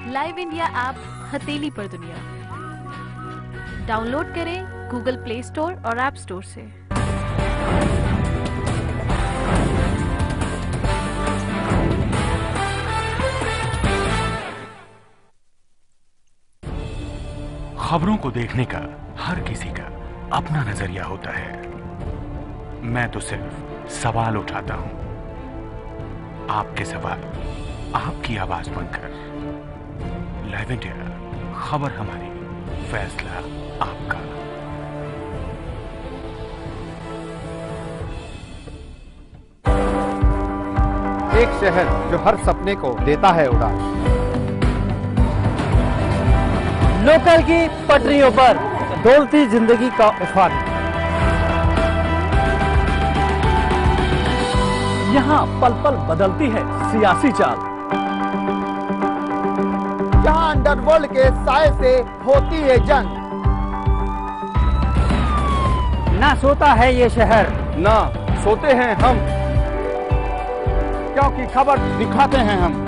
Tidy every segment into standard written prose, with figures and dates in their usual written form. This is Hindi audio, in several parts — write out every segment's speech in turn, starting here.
लाइव इंडिया ऐप हथेली पर दुनिया डाउनलोड करें गूगल प्ले स्टोर और ऐप स्टोर से। खबरों को देखने का हर किसी का अपना नजरिया होता है। मैं तो सिर्फ सवाल उठाता हूं, आपके सवाल आपकी आवाज बनकर। लाइव इंडिया, खबर हमारी, फैसला आपका। एक शहर जो हर सपने को देता है उड़ान। लोकल की पटरियों पर डोलती जिंदगी का उफान। यहाँ पल पल बदलती है सियासी चाल। जहां अंडरवर्ल्ड के साए से होती है जंग। ना सोता है ये शहर, ना सोते हैं हम, क्योंकि खबर दिखाते हैं हम।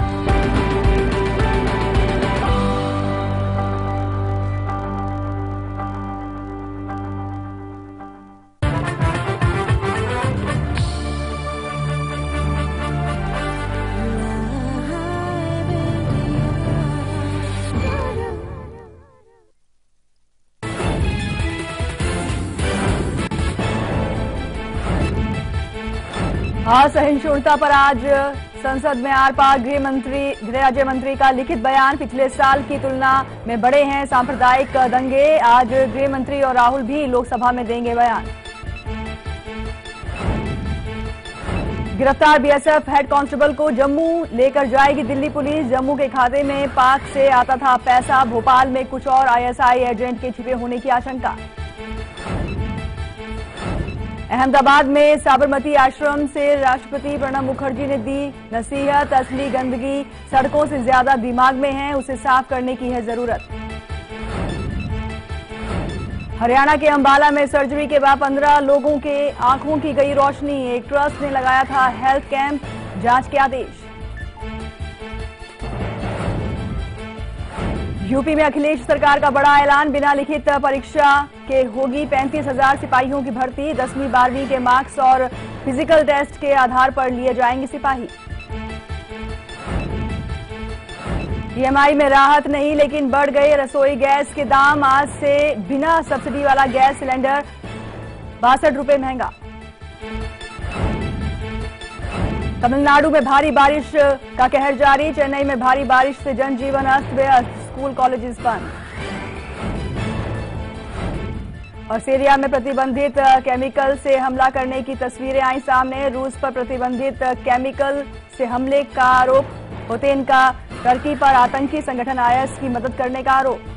असहिष्णुता पर आज संसद में आर पार गृह राज्य मंत्री का लिखित बयान। पिछले साल की तुलना में बढ़े हैं सांप्रदायिक दंगे। आज गृह मंत्री और राहुल भी लोकसभा में देंगे बयान। गिरफ्तार बीएसएफ हेड कांस्टेबल को जम्मू लेकर जाएगी दिल्ली पुलिस। जम्मू के खाते में पाक से आता था पैसा। भोपाल में कुछ और आईएसआई एजेंट के छिपे होने की आशंका। अहमदाबाद में साबरमती आश्रम से राष्ट्रपति प्रणब मुखर्जी ने दी नसीहत। असली गंदगी सड़कों से ज्यादा दिमाग में है, उसे साफ करने की है जरूरत। हरियाणा के अंबाला में सर्जरी के बाद 15 लोगों के आंखों की गई रोशनी। एक ट्रस्ट ने लगाया था हेल्थ कैंप, जांच के आदेश। यूपी में अखिलेश सरकार का बड़ा ऐलान। बिना लिखित परीक्षा के होगी 35,000 सिपाहियों की भर्ती। 10वीं 12वीं के मार्क्स और फिजिकल टेस्ट के आधार पर लिए जाएंगे सिपाही। ईएमआई में राहत नहीं, लेकिन बढ़ गए रसोई गैस के दाम। आज से बिना सब्सिडी वाला गैस सिलेंडर 62 रुपए महंगा। तमिलनाडु में भारी बारिश का कहर जारी। चेन्नई में भारी बारिश से जनजीवन अस्त व्यस्त, स्कूल कॉलेजेस बंद। और सीरिया में प्रतिबंधित केमिकल से हमला करने की तस्वीरें आई सामने। रूस पर प्रतिबंधित केमिकल से हमले का आरोप। पुतिन का टर्की पर आतंकी संगठन आईएस की मदद करने का आरोप।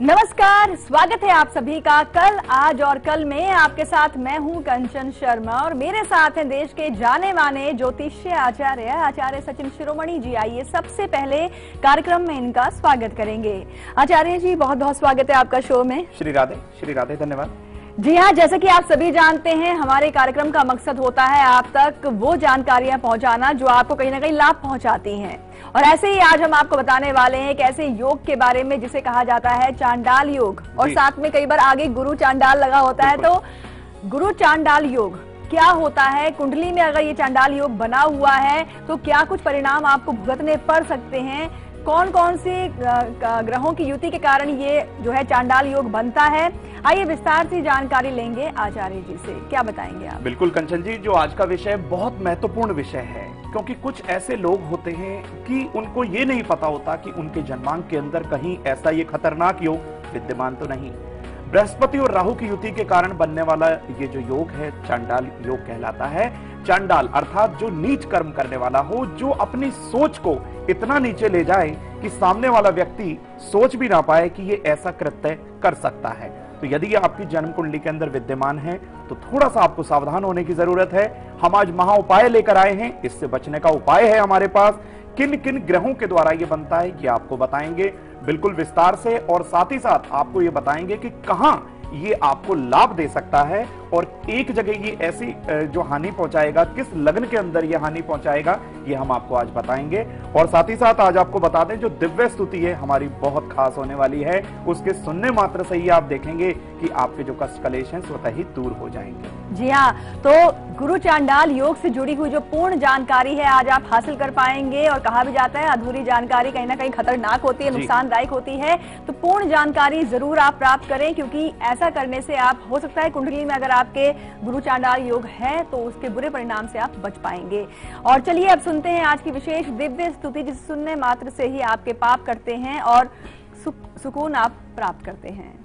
नमस्कार, स्वागत है आप सभी का कल, आज और कल में। आपके साथ मैं हूं कंचन शर्मा और मेरे साथ हैं देश के जाने माने ज्योतिष्य आचार्य सचिन शिरोमणि जी। आइए सबसे पहले कार्यक्रम में इनका स्वागत करेंगे। आचार्य जी, बहुत बहुत स्वागत है आपका शो में। श्री राधे, धन्यवाद। जी हाँ, जैसे कि आप सभी जानते हैं, हमारे कार्यक्रम का मकसद होता है आप तक वो जानकारियां पहुंचाना जो आपको कहीं ना कहीं लाभ पहुंचाती हैं। और ऐसे ही आज हम आपको बताने वाले हैं एक ऐसे योग के बारे में जिसे कहा जाता है चांडाल योग, और साथ में कई बार आगे गुरु चांडाल लगा होता है। तो गुरु चांडाल योग क्या होता है, कुंडली में अगर ये चांडाल योग बना हुआ है तो क्या कुछ परिणाम आपको भुगतने पड़ सकते हैं, कौन कौन से ग्रहों की युति के कारण ये जो है चांडाल योग बनता है। आइए विस्तार से जानकारी लेंगे आचार्य जी से। क्या बताएंगे आप? बिल्कुल कंचन जी, जो आज का विषय बहुत महत्वपूर्ण विषय है, क्योंकि कुछ ऐसे लोग होते हैं कि उनको ये नहीं पता होता कि उनके जन्मांक के अंदर कहीं ऐसा ये खतरनाक योग विद्यमान तो नहीं। बृहस्पति और राहु की युति के कारण बनने वाला ये जो योग है चांडाल योग कहलाता है। चांडाल अर्थात जो नीच कर्म करने वाला हो, जो अपनी सोच को इतना नीचे ले जाए कि सामने वाला व्यक्ति सोच भी ना पाए कि ये ऐसा कृत्य कर सकता है। तो यदि ये आपकी जन्म कुंडली के अंदर विद्यमान है तो थोड़ा सा आपको सावधान होने की जरूरत है। हम आज महा उपाय लेकर आए हैं, इससे बचने का उपाय है हमारे पास। किन किन ग्रहों के द्वारा ये बनता है ये आपको बताएंगे बिल्कुल विस्तार से, और साथ ही साथ आपको ये बताएंगे कि कहां ये आपको लाभ दे सकता है और एक जगह ये ऐसी जो हानि पहुंचाएगा, किस लग्न के अंदर ये हानि पहुंचाएगा, ये हम आपको आज बताएंगे। और साथ ही साथ आज आपको बता दें जो दिव्य स्तुति है हमारी बहुत खास होने वाली है, उसके सुनने मात्र से ही आप देखेंगे कि आपके जो कष्ट कलेश हैं स्वतः ही दूर हो जाएंगे। जी हाँ, तो गुरु चांडाल योग से जुड़ी हुई जो पूर्ण जानकारी है आज आप हासिल कर पाएंगे। और कहा भी जाता है अधूरी जानकारी कहीं ना कहीं खतरनाक होती है, नुकसानदायक होती है। तो पूर्ण जानकारी जरूर आप प्राप्त करें, क्योंकि ऐसा करने से आप हो सकता है कुंडली में अगर आपके गुरु चांडाल योग है तो उसके बुरे परिणाम से आप बच पाएंगे। और चलिए अब सुनते हैं आज की विशेष दिव्य स्तुति, जिसे सुनने मात्र से ही आपके पाप करते हैं और सुकून आप प्राप्त करते हैं।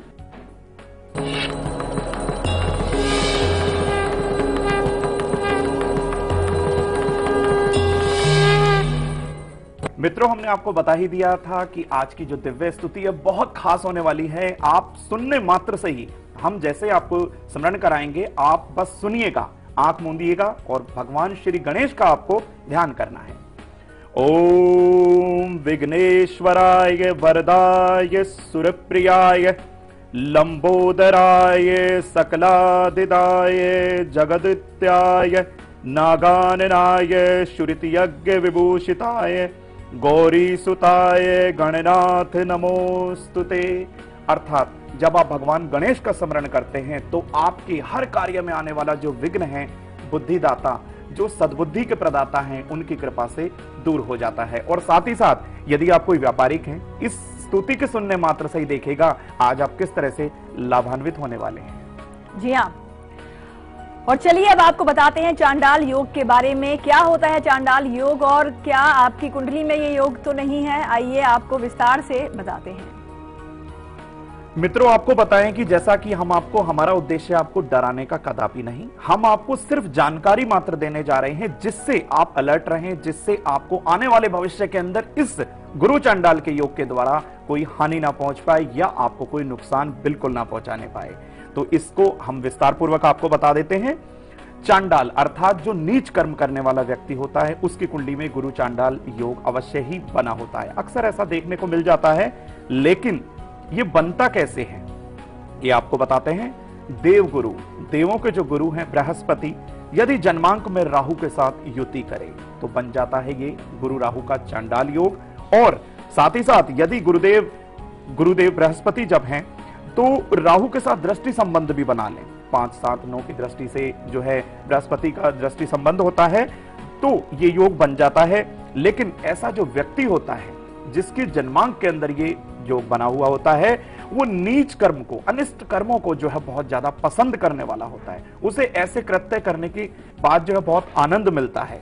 मित्रों, हमने आपको बता ही दिया था कि आज की जो दिव्य स्तुति है बहुत खास होने वाली है। आप सुनने मात्र से ही हम जैसे आपको स्मरण कराएंगे, आप बस सुनिएगा, आंख मूंदिएगा और भगवान श्री गणेश का आपको ध्यान करना है। ओम विघ्नेश्वराय वरदाय सुरप्रियाय लंबोदराय सकलादिदाय जगदित्याय नागाननाय श्रुतियज्ञ विभूषिताय गौरी सुताय गणनाथ नमोस्तुते। अर्थात जब आप भगवान गणेश का स्मरण करते हैं तो आपके हर कार्य में आने वाला जो विघ्न है, बुद्धिदाता, जो सद्बुद्धि के प्रदाता हैं, उनकी कृपा से दूर हो जाता है। और साथ ही साथ यदि आप कोई व्यापारिक हैं, इस स्तुति के सुनने मात्र से ही देखिएगा आज आप किस तरह से लाभान्वित होने वाले हैं। जी हाँ, और चलिए अब आपको बताते हैं चांडाल योग के बारे में। क्या होता है चांडाल योग और क्या आपकी कुंडली में ये योग तो नहीं है? आइए आपको विस्तार से बताते हैं। मित्रों, आपको बताएं कि जैसा कि हम आपको, हमारा उद्देश्य आपको डराने का कदापि नहीं, हम आपको सिर्फ जानकारी मात्र देने जा रहे हैं जिससे आप अलर्ट रहें, जिससे आपको आने वाले भविष्य के अंदर इस गुरु चांडाल के योग के द्वारा कोई हानि ना पहुंच पाए या आपको कोई नुकसान बिल्कुल ना पहुंचाने पाए। तो इसको हम विस्तार पूर्वक आपको बता देते हैं। चांडाल अर्थात जो नीच कर्म करने वाला व्यक्ति होता है उसकी कुंडली में गुरु चांडाल योग अवश्य ही बना होता है। अक्सर ऐसा देखने को मिल जाता है, लेकिन ये बनता कैसे है ये आपको बताते हैं। देव गुरु, देवों के जो गुरु हैं बृहस्पति, यदि जन्मांक में राहु के साथ युति करे तो बन जाता है ये गुरु राहु का चांडाल योग। और साथ ही साथ यदि गुरुदेव बृहस्पति जब हैं तो राहु के साथ दृष्टि संबंध भी बना लें, 5, 7, 9 की दृष्टि से जो है बृहस्पति का दृष्टि संबंध होता है तो ये योग बन जाता है। लेकिन ऐसा जो व्यक्ति होता है जिसके जन्मांक के अंदर ये योग बना हुआ होता है, वो नीच कर्म को, अनिष्ट कर्मों को जो है बहुत ज्यादा पसंद करने वाला होता है। उसे ऐसे कृत्य करने के बाद जो है बहुत आनंद मिलता है।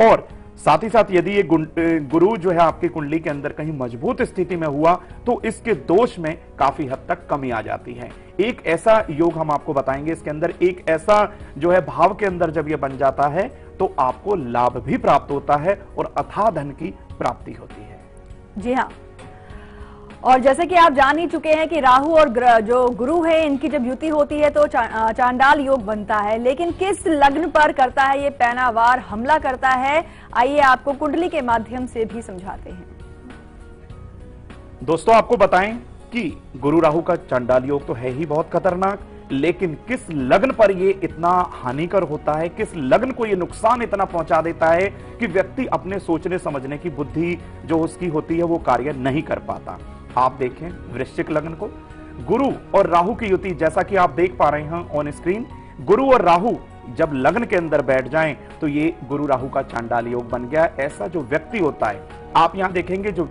और साथ ही साथ यदि ये गुरु जो है आपकी कुंडली के अंदर कहीं मजबूत स्थिति में हुआ तो इसके दोष में काफी हद तक कमी आ जाती है। एक ऐसा योग हम आपको बताएंगे, इसके अंदर एक ऐसा जो है भाव के अंदर जब ये बन जाता है तो आपको लाभ भी प्राप्त होता है और अथाह धन की प्राप्ति होती है। जी हाँ, और जैसे कि आप जान ही चुके हैं कि राहु और जो गुरु है इनकी जब युति होती है तो चांडाल योग बनता है। लेकिन किस लग्न पर करता है ये पैनावार हमला करता है, आइए आपको कुंडली के माध्यम से भी समझाते हैं। दोस्तों, आपको बताएं कि गुरु राहु का चांडाल योग तो है ही बहुत खतरनाक, लेकिन किस लग्न पर ये इतना हानिकर होता है, किस लग्न को ये नुकसान इतना पहुंचा देता है कि व्यक्ति अपने सोचने समझने की बुद्धि जो उसकी होती है वो कार्य नहीं कर पाता। आप देखें वृश्चिक लग्न को, गुरु और राहु की युति, जैसा कि आप देख पा रहे हैं ऑन स्क्रीन, गुरु और राहु जब लग्न के अंदर बैठ जाएं तो ये गुरु राहु का चांडाल योग बन गया। ऐसा जो व्यक्ति होता है, आप यहां देखेंगे जो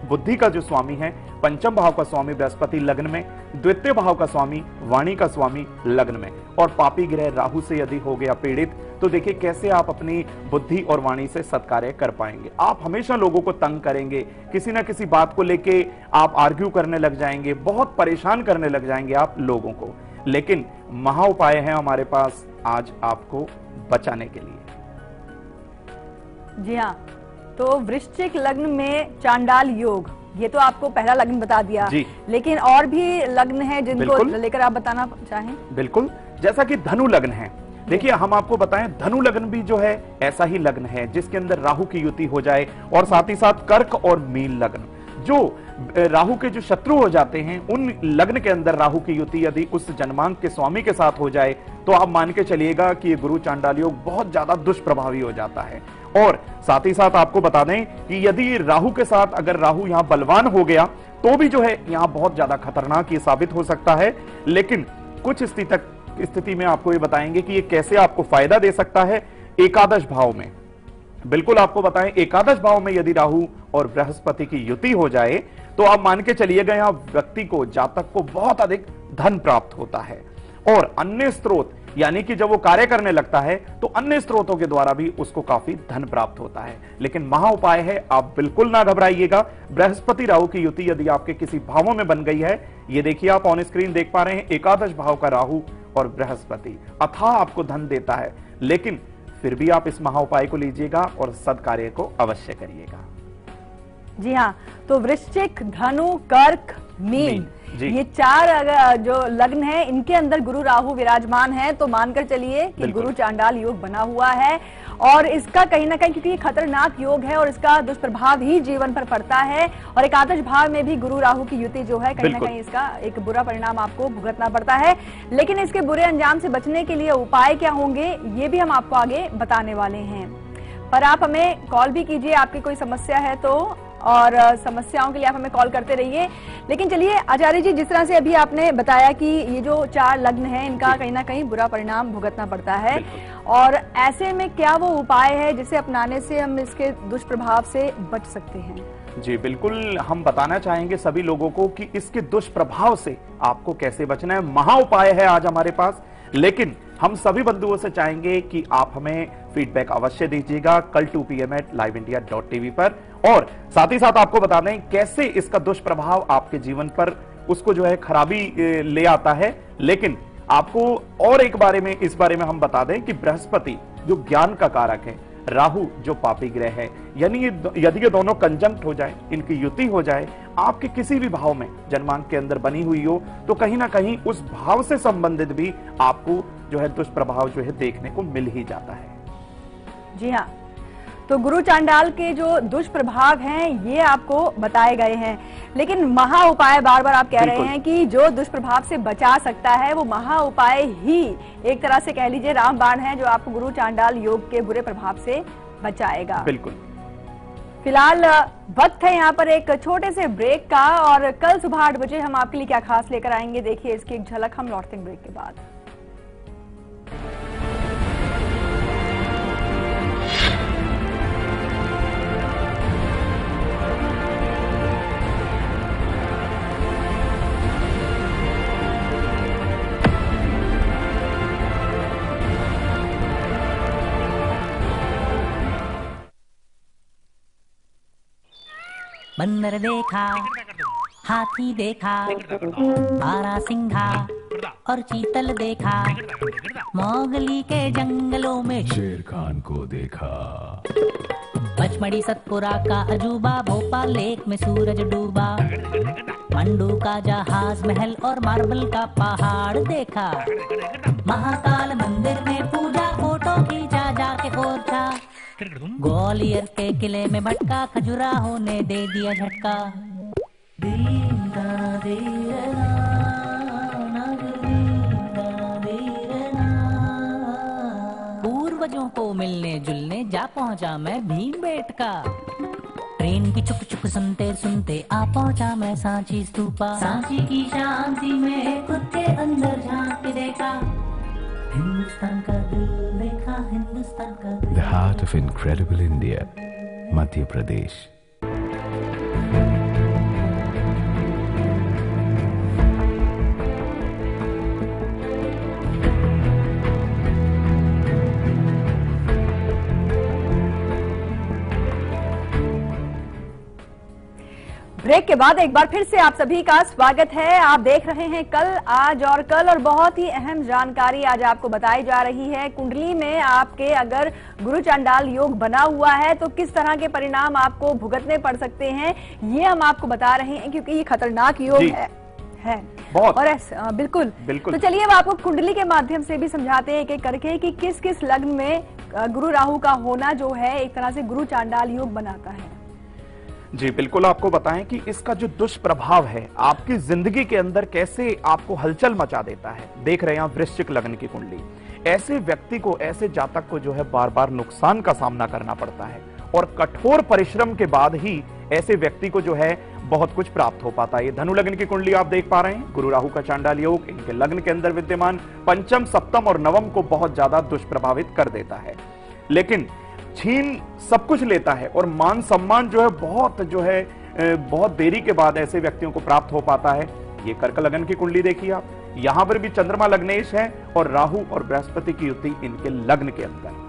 बुद्धि का जो स्वामी है, पंचम भाव का स्वामी बृहस्पति लग्न में, द्वितीय भाव का स्वामी वाणी का स्वामी लग्न में, और पापी ग्रह राहु से यदि हो गया पीड़ित तो देखिए कैसे आप अपनी बुद्धि और वाणी से सत्कार्य कर पाएंगे। आप हमेशा लोगों को तंग करेंगे, किसी ना किसी बात को लेके आप आर्ग्यू करने लग जाएंगे, बहुत परेशान करने लग जाएंगे आप लोगों को। लेकिन महा उपाय है हमारे पास आज आपको बचाने के लिए। जी हाँ, तो वृश्चिक लग्न में चांडाल योग, ये तो आपको पहला लग्न बता दिया जी। लेकिन और भी लग्न है जिनको बिल्कुल। लेकर आप बताना चाहें। बिल्कुल, जैसा कि धनु लग्न है, देखिए हम आपको बताएं धनु लग्न भी जो है ऐसा ही लग्न है जिसके अंदर राहु की युति हो जाए, और साथ ही साथ कर्क और मीन लग्न, जो राहु के जो शत्रु हो जाते हैं, उन लग्न के अंदर राहु की युति यदि उस जन्मांक के स्वामी के साथ हो जाए तो आप मान के चलिएगा कि ये गुरु चांडाल योग बहुत ज्यादा दुष्प्रभावी हो जाता है। और साथ ही साथ आपको बता दें कि यदि राहु के साथ अगर राहु यहां बलवान हो गया तो भी जो है यहां बहुत ज्यादा खतरनाक ये साबित हो सकता है। लेकिन कुछ स्थिति में आपको ये बताएंगे कि ये कैसे आपको फायदा दे सकता है। एकादश भाव में, बिल्कुल आपको बताएं, एकादश भाव में यदि राहु और बृहस्पति की युति हो जाए तो आप मान के चलिएगा यहां व्यक्ति को, जातक को बहुत अधिक धन प्राप्त होता है। और अन्य स्रोत, यानी कि जब वो कार्य करने लगता है तो अन्य स्रोतों के द्वारा भी उसको काफी धन प्राप्त होता है। लेकिन महा उपाय है, आप बिल्कुल ना घबराइएगा। बृहस्पति राहु की युति यदि आपके किसी भावों में बन गई है, ये देखिए आप ऑन स्क्रीन देख पा रहे हैं, एकादश भाव का राहु और बृहस्पति अथाह आपको धन देता है। लेकिन फिर भी आप इस महा उपाय को लीजिएगा और सद्कार्य को अवश्य करिएगा। जी हाँ, तो वृश्चिक, धनु, कर्क, मीन, जी। ये चार जो लग्न है इनके अंदर गुरु राहु विराजमान है, तो मानकर चलिए कि बिल्कुल। गुरु चांडाल योग बना हुआ है। और इसका कहीं ना कहीं, क्योंकि ये खतरनाक योग है और इसका दुष्प्रभाव ही जीवन पर पड़ता है, और एकादश भाव में भी गुरु राहु की युति जो है कहीं ना कहीं इसका एक बुरा परिणाम आपको भुगतना पड़ता है। लेकिन इसके बुरे अंजाम से बचने के लिए उपाय क्या होंगे ये भी हम आपको आगे बताने वाले हैं। पर आप हमें कॉल भी कीजिए, आपकी कोई समस्या है तो, और समस्याओं के लिए आप हमें कॉल करते रहिए। लेकिन चलिए आचार्य जी, जिस तरह से अभी आपने बताया कि ये जो चार लग्न है इनका कहीं ना कहीं बुरा परिणाम भुगतना पड़ता है, और ऐसे में क्या वो उपाय है जिसे अपनाने से हम इसके दुष्प्रभाव से बच सकते हैं? जी बिल्कुल, हम बताना चाहेंगे सभी लोगों को कि इसके दुष्प्रभाव से आपको कैसे बचना है। महा उपाय है आज हमारे पास। लेकिन हम सभी बंधुओं से चाहेंगे कि आप हमें फीडबैक अवश्य दीजिएगा कल 2 PM liveindia.tv पर, और साथ ही साथ आपको बता दें कैसे इसका दुष्प्रभाव आपके जीवन पर उसको जो है खराबी ले आता है। लेकिन आपको और एक इस बारे में हम बता दें कि बृहस्पति जो ज्ञान का कारक है, राहु जो पापी ग्रह है, यानी यदि ये दोनों कंजंक्ट हो जाए, इनकी युति हो जाए, आपके किसी भी भाव में जन्मांक के अंदर बनी हुई हो, तो कहीं ना कहीं उस भाव से संबंधित भी आपको जो है दुष्प्रभाव जो है देखने को मिल ही जाता है। जी हाँ, तो गुरु चांडाल के जो दुष्प्रभाव हैं ये आपको बताए गए हैं। लेकिन महा उपाय, बार बार आप कह रहे हैं कि जो दुष्प्रभाव से बचा सकता है वो महा उपाय ही एक तरह से कह लीजिए रामबाण है, जो आपको गुरु चांडाल योग के बुरे प्रभाव से बचाएगा। बिल्कुल। फिलहाल वक्त है यहाँ पर एक छोटे से ब्रेक का, और कल सुबह 8 बजे हम आपके लिए क्या खास लेकर आएंगे देखिए इसकी एक झलक हम लौटते हैं ब्रेक के बाद। बंदर देखा, हाथी देखा, बारहसिंघा और चीतल देखा, मोगली के जंगलों में शेर खान को देखा। पचमढ़ी सतपुरा का अजूबा, भोपाल लेक में सूरज डूबा, मंडू का जहाज महल और मार्बल का पहाड़ देखा, महाकाल मंदिर में पूजा, फोटो खींचा जाके ओरछा, ग्वालियर के किले में भटका, खजुराहो ने दे दिया झटका। पूर्वजों को मिलने जुलने जा पहुंचा मैं भीमबेटका, ट्रेन की चुक चुक सुनते सुनते आ पहुंचा मैं सांची स्तूपा, सांची की शांति में खुद के अंदर झांक के देखा, हिंदुस्तान का दिल देखा, हिंदुस्तान का दिल। The heart of incredible India, Madhya Pradesh. Break के बाद एक बार फिर से आप सभी का स्वागत है। आप देख रहे हैं कल, आज और कल, और बहुत ही अहम जानकारी आज आपको बताई जा रही है। कुंडली में आपके अगर गुरु चांडाल योग बना हुआ है तो किस तरह के परिणाम आपको भुगतने पड़ सकते हैं, ये हम आपको बता रहे हैं, क्योंकि ये खतरनाक योग है बहुत। और बिल्कुल। तो चलिए अब आपको कुंडली के माध्यम से भी समझाते हैं एक-एक करके कि किस किस लग्न में गुरु राहु का होना जो है एक तरह से गुरु चांडाल योग बनाता है। जी बिल्कुल, आपको बताएं कि इसका जो दुष्प्रभाव है आपकी जिंदगी के अंदर कैसे आपको हलचल मचा देता है। देख रहे हैं आप वृश्चिक लग्न की कुंडली, ऐसे व्यक्ति को, ऐसे जातक को जो है बार बार नुकसान का सामना करना पड़ता है और कठोर परिश्रम के बाद ही ऐसे व्यक्ति को जो है बहुत कुछ प्राप्त हो पाता है। ये धनु लग्न की कुंडली आप देख पा रहे हैं, गुरु राहु का चांडाल योग इनके लग्न के अंदर विद्यमान पंचम, सप्तम और नवम को बहुत ज्यादा दुष्प्रभावित कर देता है, लेकिन छीन सब कुछ लेता है और मान सम्मान जो है बहुत देरी के बाद ऐसे व्यक्तियों को प्राप्त हो पाता है। ये कर्क लग्न की कुंडली देखिए आप, यहां पर भी चंद्रमा लग्नेश है और राहु और बृहस्पति की युति इनके लग्न के अंदर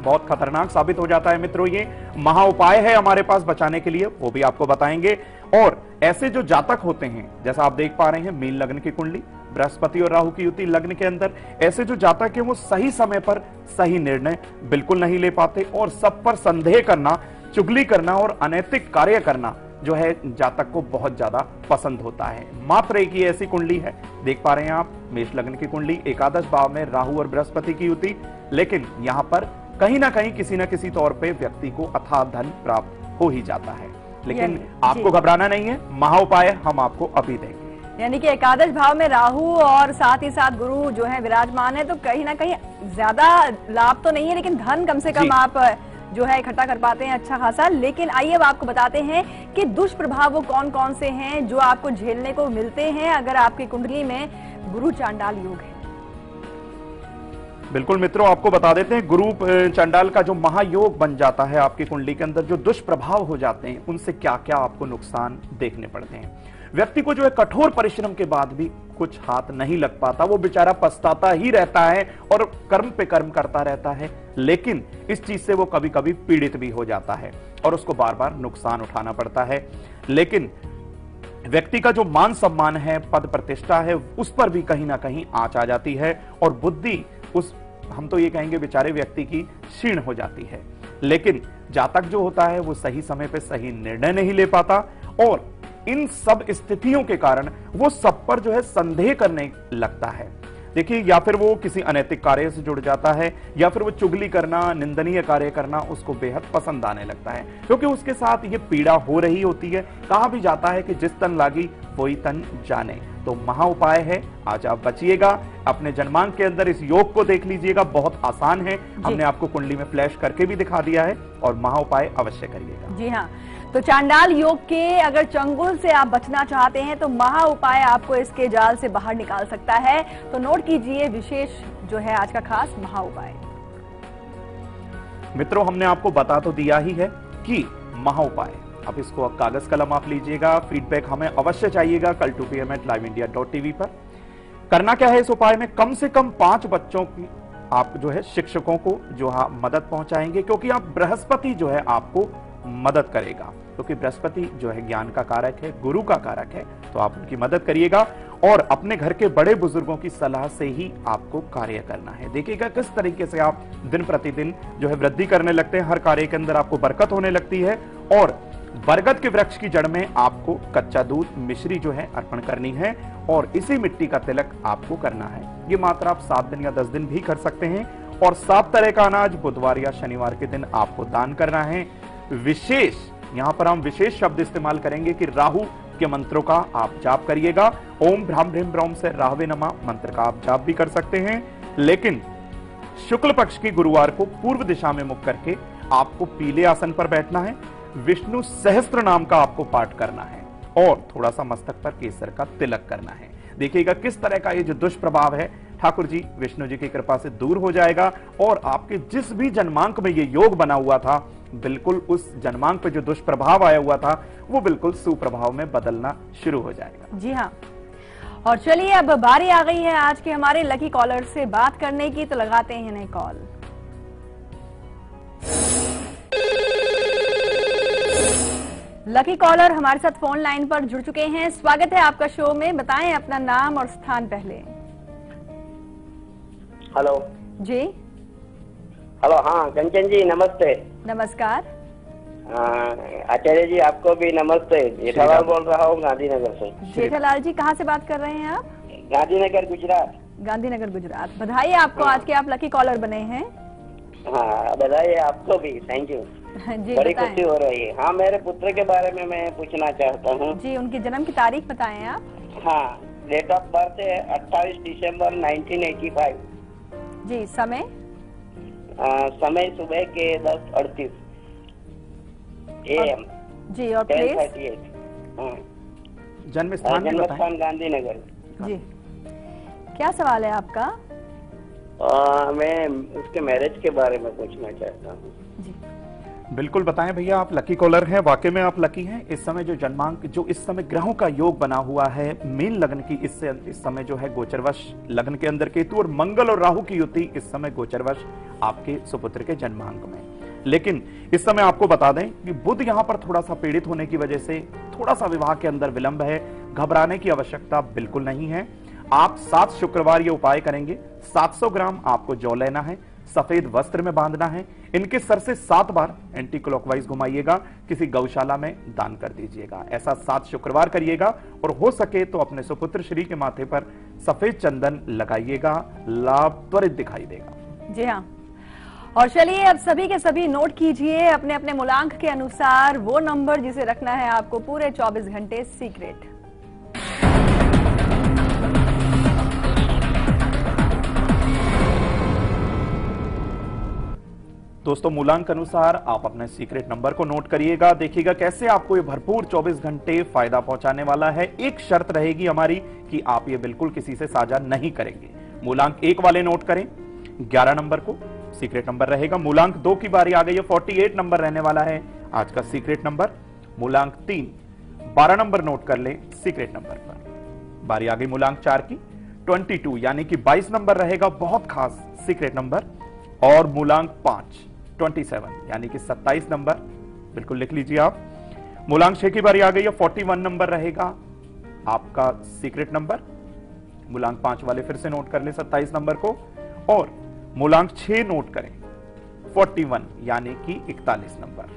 बहुत खतरनाक साबित हो जाता है। मित्रों, ये महा उपाय है हमारे पास बचाने के लिए, वो भी आपको बताएंगे। और ऐसे जो जातक होते हैं, जैसा आप देख पा रहे हैं मीन लग्न की कुंडली, बृहस्पति और राहु की युति लग्न के अंदर, ऐसे जो जातक है वो सही समय पर सही निर्णय बिल्कुल नहीं ले पाते और सब पर संदेह करना, चुगली करना और अनैतिक कार्य करना जो है जातक को बहुत ज्यादा पसंद होता है। मात्र एक ही ऐसी कुंडली है, देख पा रहे हैं आप, मेष लग्न की कुंडली, एकादश भाव में राहु और बृहस्पति की युति, लेकिन यहां पर कहीं ना कहीं किसी ना किसी तौर पे व्यक्ति को अथाह धन प्राप्त हो ही जाता है। लेकिन आपको घबराना नहीं है, महा उपाय हम आपको अभी देंगे। यानी कि एकादश भाव में राहु और साथ ही साथ गुरु जो है विराजमान है, तो कहीं ना कहीं ज्यादा लाभ तो नहीं है, लेकिन धन कम से कम आप जो है इकट्ठा कर पाते हैं अच्छा खासा। लेकिन आइए अब आपको बताते हैं कि दुष्प्रभाव वो कौन कौन से हैं जो आपको झेलने को मिलते हैं अगर आपकी कुंडली में गुरु चांडाल योग है। बिल्कुल मित्रों, आपको बता देते हैं, गुरु चांडाल का जो महायोग बन जाता है आपकी कुंडली के अंदर, जो दुष्प्रभाव हो जाते हैं उनसे क्या क्या आपको नुकसान देखने पड़ते हैं। व्यक्ति को जो है कठोर परिश्रम के बाद भी कुछ हाथ नहीं लग पाता, वो बेचारा पछताता ही रहता है और कर्म पे कर्म करता रहता है, लेकिन इस चीज से वो कभी कभी पीड़ित भी हो जाता है और उसको बार बार नुकसान उठाना पड़ता है। लेकिन व्यक्ति का जो मान सम्मान है, पद प्रतिष्ठा है, उस पर भी कहीं ना कहीं आंच आ जाती है और बुद्धि उस, हम तो ये कहेंगे बेचारे व्यक्ति की क्षीण हो जाती है। लेकिन जातक जो होता है वो सही समय पे सही निर्णय नहीं ले पाता और इन सब स्थितियों के कारण वो सब पर जो है संदेह करने लगता है। देखिए, या फिर वो किसी अनैतिक कार्य से जुड़ जाता है या फिर वो चुगली करना, निंदनीय कार्य करना उसको बेहद पसंद आने लगता है, क्योंकि उसके साथ ये पीड़ा हो रही होती है। कहा भी जाता है कि जिस तन लागी वही तन जाने, तो महा उपाय है, आज आप बचिएगा। अपने जन्मांक के अंदर इस योग को देख लीजिएगा, बहुत आसान है, हमने आपको कुंडली में फ्लैश करके भी दिखा दिया है और महा उपाय अवश्य करिएगा। जी हाँ, तो चांडाल योग के अगर चंगुल से आप बचना चाहते हैं तो महा उपाय आपको इसके जाल से बाहर निकाल सकता है। तो नोट कीजिए विशेष जो है आज का खास महा उपाय। मित्रों, हमने आपको बता तो दिया ही है कि महा उपाय, अब इसको कागज कलम आप लीजिएगा, फीडबैक हमें अवश्य चाहिएगा कल 2 PM @liveIndia.tv पर। करना क्या है इस उपाय में, कम से कम 5 बच्चों की आप जो है शिक्षकों को जो है मदद पहुंचाएंगे, क्योंकि आप बृहस्पति जो है आपको मदद करेगा, क्योंकि बृहस्पति जो है ज्ञान का कारक है, गुरु का कारक है, तो आप उनकी मदद करिएगा और अपने घर के बड़े बुजुर्गों की सलाह से ही आपको कार्य करना है। देखिएगा किस तरीके से आप दिन प्रतिदिन जो है वृद्धि करने लगते हैं, हर कार्य के अंदर आपको बरकत होने लगती है। और बरगद के वृक्ष की जड़ में आपको कच्चा दूध, मिश्री जो है अर्पण करनी है और इसी मिट्टी का तिलक आपको करना है। ये मात्र आप 7 दिन या 10 दिन भी कर सकते हैं और 7 तरह का अनाज बुधवार या शनिवार के दिन आपको दान करना है। विशेष, यहां पर हम विशेष शब्द इस्तेमाल करेंगे कि राहु के मंत्रों का आप जाप करिएगा। ओम भ्राम भ्रीम ब्रह्म से राहवे नमः मंत्र का आप जाप भी कर सकते हैं, लेकिन शुक्ल पक्ष की गुरुवार को पूर्व दिशा में मुख करके आपको पीले आसन पर बैठना है, विष्णु सहस्त्र नाम का आपको पाठ करना है और थोड़ा सा मस्तक पर केसर का तिलक करना है। देखिएगा किस तरह का ये जो दुष्प्रभाव है ठाकुर जी विष्णु जी की कृपा से दूर हो जाएगा और आपके जिस भी जन्मांक में ये योग बना हुआ था, बिल्कुल उस जन्मांक पे जो दुष्प्रभाव आया हुआ था वो बिल्कुल सुप्रभाव में बदलना शुरू हो जाएगा। जी हाँ, और चलिए अब बारी आ गई है आज के हमारे लकी कॉलर से बात करने की, तो लगाते हैं नई कॉल। लकी कॉलर हमारे साथ फोन लाइन पर जुड़ चुके हैं। स्वागत है आपका शो में। बताएं अपना नाम और स्थान पहले। हेलो जी हेलो, हाँ कंचन जी नमस्ते। नमस्कार। आचार्य जी आपको भी नमस्ते। जेठालाल बोल रहा हूँ गांधीनगर से। जेठालाल जी कहाँ से बात कर रहे हैं आप? गांधीनगर गुजरात। गांधीनगर गुजरात। बधाई आपको, आज के आप लकी कॉलर बने हैं। हाँ बधाई आपको भी, थैंक यू। जी बड़ी बताएं। खुशी हो रही है। हाँ मेरे पुत्र के बारे में मैं पूछना चाहता हूँ। जी उनकी जन्म की तारीख बताएं आप। हाँ, डेट ऑफ बर्थ है 28 दिसंबर 1985। जी समय? समय सुबह के 10:38 AM। जी और प्लेस? 10:38। जन्म स्थान भी जन्म बताएं। स्थान गांधीनगर। जी क्या सवाल है आपका? मैं उसके मैरिज के बारे में पूछना चाहता हूँ। जी बिल्कुल बताएं भैया, आप लकी कॉलर हैं, वाकई में आप लकी हैं। इस समय जो जन्मांक, जो इस समय ग्रहों का योग बना हुआ है मीन लग्न की, इससे इस समय जो है गोचरवश लग्न के अंदर केतु और मंगल और राहु की युति इस समय गोचरवश आपके सुपुत्र के जन्मांक में। लेकिन इस समय आपको बता दें कि बुध यहां पर थोड़ा सा पीड़ित होने की वजह से थोड़ा सा विवाह के अंदर विलंब है। घबराने की आवश्यकता बिल्कुल नहीं है। आप 7 शुक्रवार ये उपाय करेंगे। 700 ग्राम आपको जौ लेना है, सफेद वस्त्र में बांधना है, इनके सर से 7 बार एंटी क्लॉकवाइज घुमाइएगा, किसी गौशाला में दान कर दीजिएगा। ऐसा 7 शुक्रवार करिएगा और हो सके तो अपने सुपुत्र श्री के माथे पर सफेद चंदन लगाइएगा, लाभ त्वरित दिखाई देगा। जी हाँ, और चलिए अब सभी के सभी नोट कीजिए अपने अपने मूलांक के अनुसार वो नंबर जिसे रखना है आपको पूरे 24 घंटे सीक्रेट। दोस्तों मूलांक अनुसार आप अपने सीक्रेट नंबर को नोट करिएगा। देखिएगा कैसे आपको ये भरपूर 24 घंटे फायदा पहुंचाने वाला है। एक शर्त रहेगी हमारी कि आप ये बिल्कुल किसी से साझा नहीं करेंगे। मूलांक 1 वाले नोट करें, 11 नंबर को सीक्रेट नंबर रहेगा। मूलांक 2 की बारी आ गई है, 48 नंबर रहने वाला है आज का सीक्रेट नंबर। मूलांक 3 12 नंबर नोट कर ले सीक्रेट नंबर पर। बारी आ गई मूलांक 4 की, 22 यानी कि 22 नंबर रहेगा बहुत खास सीक्रेट नंबर। और मूलांक 5 27 यानी कि 27 नंबर बिल्कुल लिख लीजिए आप। मूलांक 6 की बारी आ गई है, 41 नंबर रहेगा आपका सीक्रेट नंबर। मूलांक 5 वाले फिर से नोट कर ले 27 नंबर को। और मूलांक 6 नोट करें, 41 यानी कि 41 नंबर।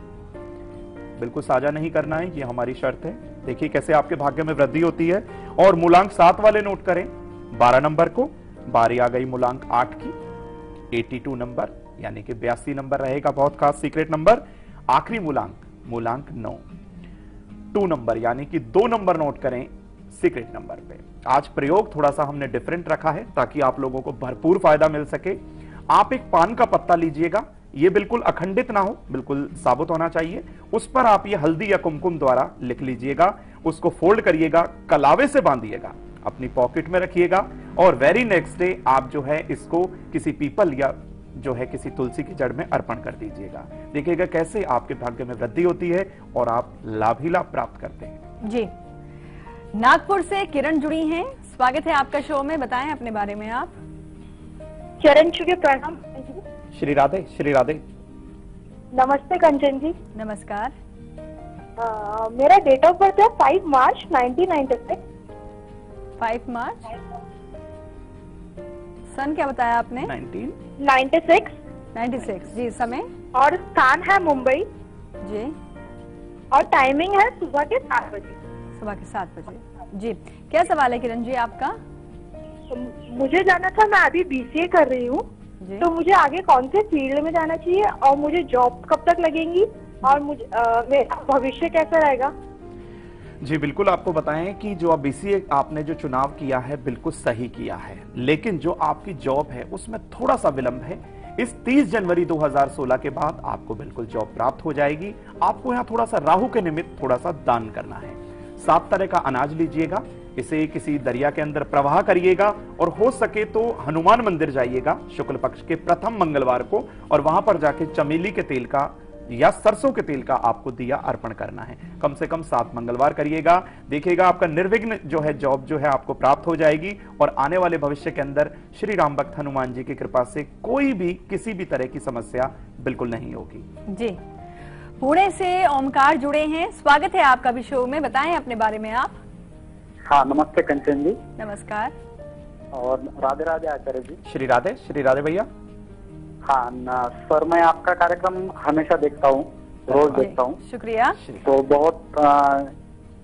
बिल्कुल साझा नहीं करना है, ये हमारी शर्त है। देखिए कैसे आपके भाग्य में वृद्धि होती है। और मूलांक 7 वाले नोट करें, 12 नंबर को। बारी आ गई मूलांक 8 की, 82 नंबर यानी कि 82 नंबर रहेगा बहुत खास सीक्रेट नंबर। आखिरी मूलांक 9 2 नंबर यानी कि 2 नंबर नोट करें सीक्रेट नंबर पे। आज प्रयोग थोड़ा सा हमने डिफरेंट रखा है ताकि आप लोगों को भरपूर फायदा मिल सके। आप एक पान का पत्ता लीजिएगा, ये बिल्कुल अखंडित ना हो, बिल्कुल साबुत होना चाहिए। उस पर आप ये हल्दी या कुमकुम द्वारा लिख लीजिएगा, उसको फोल्ड करिएगा, कलावे से बांधिएगा, अपनी पॉकेट में रखिएगा। और वेरी नेक्स्ट डे आप जो है इसको किसी पीपल या जो है किसी तुलसी की जड़ में अर्पण कर दीजिएगा। देखिएगा कैसे आपके भाग्य में वृद्धि होती है और आप लाभ ही लाभ प्राप्त करते हैं। जी नागपुर से किरण जुड़ी हैं, स्वागत है आपका शो में। बताएं अपने बारे में आप। चरण छू के प्रणाम। श्री राधे, श्री राधे। नमस्ते कंचन जी। नमस्कार। मेरा डेट ऑफ बर्थ है 5 मार्च 1996। 5 मार्च। सन क्या बताया आपने? 96। जी समय? और स्थान है मुंबई जी। और टाइमिंग है सुबह के 7 बजे। सुबह के 7 बजे। जी क्या सवाल है किरण जी आपका? तो मुझे जाना था, मैं अभी BCA कर रही हूँ, तो मुझे आगे कौन से फील्ड में जाना चाहिए और मुझे जॉब कब तक लगेंगी और मुझे मेरा भविष्य कैसा रहेगा? जी बिल्कुल आपको बताएं कि जो अब BCA आपने जो चुनाव किया है बिल्कुल सही किया है, लेकिन जो आपकी जॉब है उसमें थोड़ा सा विलंब है। इस 30 जनवरी 2016 के बाद आपको बिल्कुल जॉब प्राप्त हो जाएगी। आपको यहाँ थोड़ा सा राहु के निमित्त थोड़ा सा दान करना है। 7 तरह का अनाज लीजिएगा, इसे किसी दरिया के अंदर प्रवाह करिएगा और हो सके तो हनुमान मंदिर जाइएगा शुक्ल पक्ष के प्रथम मंगलवार को, और वहां पर जाके चमेली के तेल का या सरसों के तेल का आपको दिया अर्पण करना है। कम से कम 7 मंगलवार करिएगा। देखिएगा आपका निर्विघ्न जो है जॉब जो है आपको प्राप्त हो जाएगी और आने वाले भविष्य के अंदर श्री राम भक्त हनुमान जी की कृपा से कोई भी किसी भी तरह की समस्या बिल्कुल नहीं होगी। जी पुणे से ओमकार जुड़े हैं। स्वागत है आपका भी शो में, बताएं अपने बारे में आप। हाँ, नमस्ते कंचन जी। नमस्कार। और राधे राधे आचार्य जी। श्री राधे भैया। हाँ सर, मैं आपका कार्यक्रम हमेशा देखता हूँ, रोज देखता हूँ। शुक्रिया। तो बहुत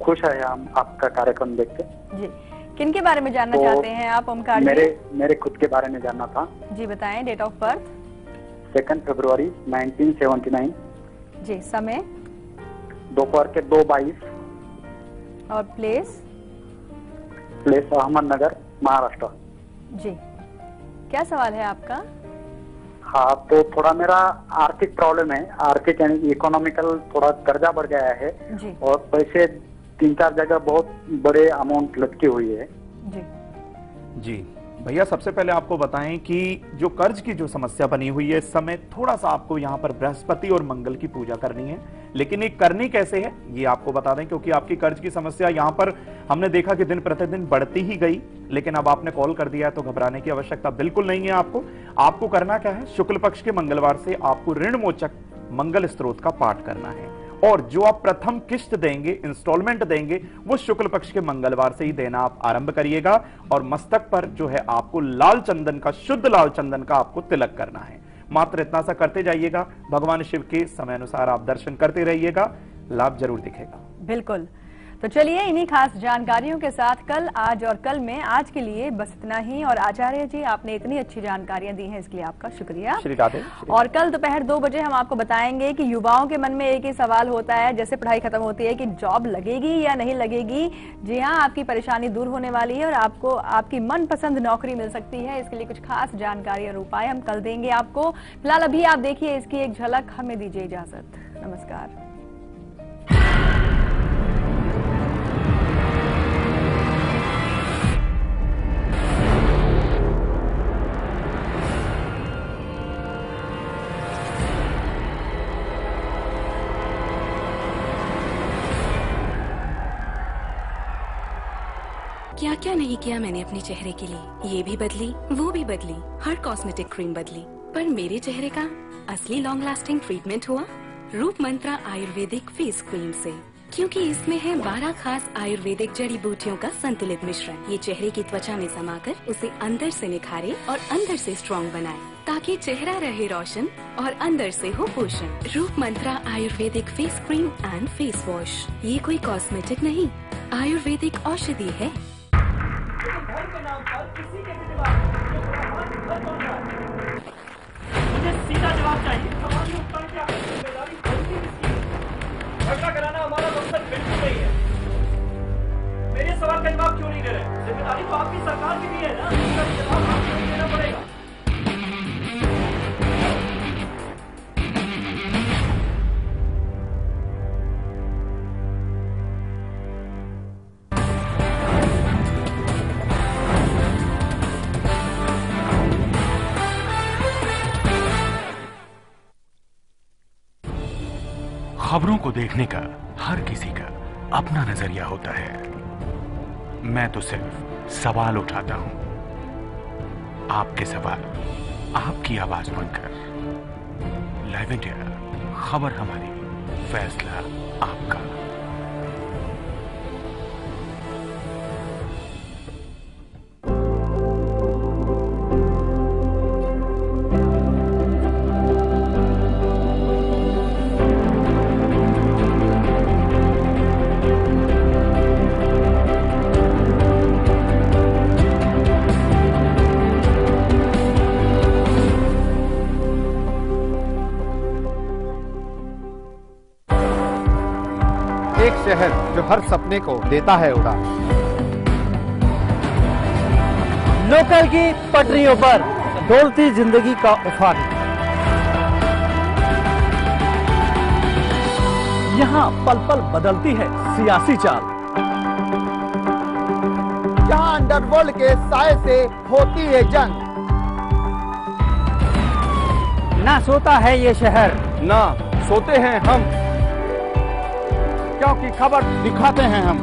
खुश है हम आपका कार्यक्रम देख के जी। किन के बारे में जानना चाहते हैं आप ओमकार जी? मेरे खुद के बारे में जानना था जी, बताएं। Date of birth? 2 फरवरी 1979। जी। समय? दोपहर के 2:22। और प्लेस? प्लेस अहमदनगर, महाराष्ट्र। जी। क्या सवाल है आपका? हाँ, तो थोड़ा मेरा आर्थिक प्रॉब्लम है, आर्थिक यानी इकोनॉमिकल थोड़ा कर्जा बढ़ गया है जी। और पैसे 3-4 जगह बहुत बड़े अमाउंट लटकी हुई है। जी भैया, सबसे पहले आपको बताएं कि जो कर्ज की जो समस्या बनी हुई है, इस समय थोड़ा सा आपको यहाँ पर बृहस्पति और मंगल की पूजा करनी है। लेकिन ये करनी कैसे है ये आपको बता दें, क्योंकि आपकी कर्ज की समस्या यहाँ पर हमने देखा कि दिन प्रतिदिन बढ़ती ही गई, लेकिन अब आपने कॉल कर दिया है तो घबराने की आवश्यकता बिल्कुल नहीं है। आपको करना क्या है, शुक्ल पक्ष के मंगलवार से आपको ऋण मोचक मंगल स्तोत्र का पाठ करना है, और जो आप प्रथम किस्त देंगे, इंस्टॉलमेंट देंगे, वो शुक्ल पक्ष के मंगलवार से ही देना आप आरंभ करिएगा। और मस्तक पर जो है आपको लाल चंदन का, शुद्ध लाल चंदन का आपको तिलक करना है। मात्र इतना सा करते जाइएगा, भगवान शिव के समय अनुसार आप दर्शन करते रहिएगा, लाभ जरूर दिखेगा। बिल्कुल। तो चलिए इन्हीं खास जानकारियों के साथ कल, आज और कल में आज के लिए बस इतना ही। और आचार्य जी, आपने इतनी अच्छी जानकारियां दी हैं, इसके लिए आपका शुक्रिया। श्री राधे। और कल दोपहर 2 बजे हम आपको बताएंगे कि युवाओं के मन में एक ही सवाल होता है, जैसे पढ़ाई खत्म होती है, कि जॉब लगेगी या नहीं लगेगी। जी हाँ, आपकी परेशानी दूर होने वाली है और आपको आपकी मनपसंद नौकरी मिल सकती है। इसके लिए कुछ खास जानकारी और उपाय हम कल देंगे आपको। फिलहाल अभी आप देखिए इसकी एक झलक, हमें दीजिए इजाजत। नमस्कार। क्या क्या नहीं किया मैंने अपने चेहरे के लिए। ये भी बदली, वो भी बदली, हर कॉस्मेटिक क्रीम बदली, पर मेरे चेहरे का असली लॉन्ग लास्टिंग ट्रीटमेंट हुआ रूप मंत्रा आयुर्वेदिक फेस क्रीम से, क्योंकि इसमें है 12 खास आयुर्वेदिक जड़ी बूटियों का संतुलित मिश्रण। ये चेहरे की त्वचा में समाकर उसे अंदर से निखारे और अंदर से स्ट्रॉन्ग बनाए, ताकि चेहरा रहे रोशन और अंदर से हो पोषण। Roop Mantra ayurvedic face cream and face wash, ये कोई कॉस्मेटिक नहीं, आयुर्वेदिक औषधि है। मुझे सीधा जवाब चाहिए। सवाल में उत्तर की आपकी जिम्मेदारी बनती किसकी है? झगड़ा कराना हमारा मकसद बिल्कुल नहीं है। मेरे सवाल का जवाब क्यों नहीं दे रहे? जिम्मेदारी तो आपकी सरकार की भी है ना, इसका जवाब आपको देना पड़ेगा। खबरों को देखने का हर किसी का अपना नजरिया होता है। मैं तो सिर्फ सवाल उठाता हूं, आपके सवाल आपकी आवाज बनकर। लाइव इंडिया, खबर हमारी, फैसला आपका। एक शहर जो हर सपने को देता है उड़ान। लोकल की पटरियों पर डोलती जिंदगी का उफान। यहाँ पल पल बदलती है सियासी चाल। यहाँ अंडरवर्ल्ड के साए से होती है जंग। ना सोता है ये शहर, ना सोते हैं हम, क्योंकि खबर दिखाते हैं हम।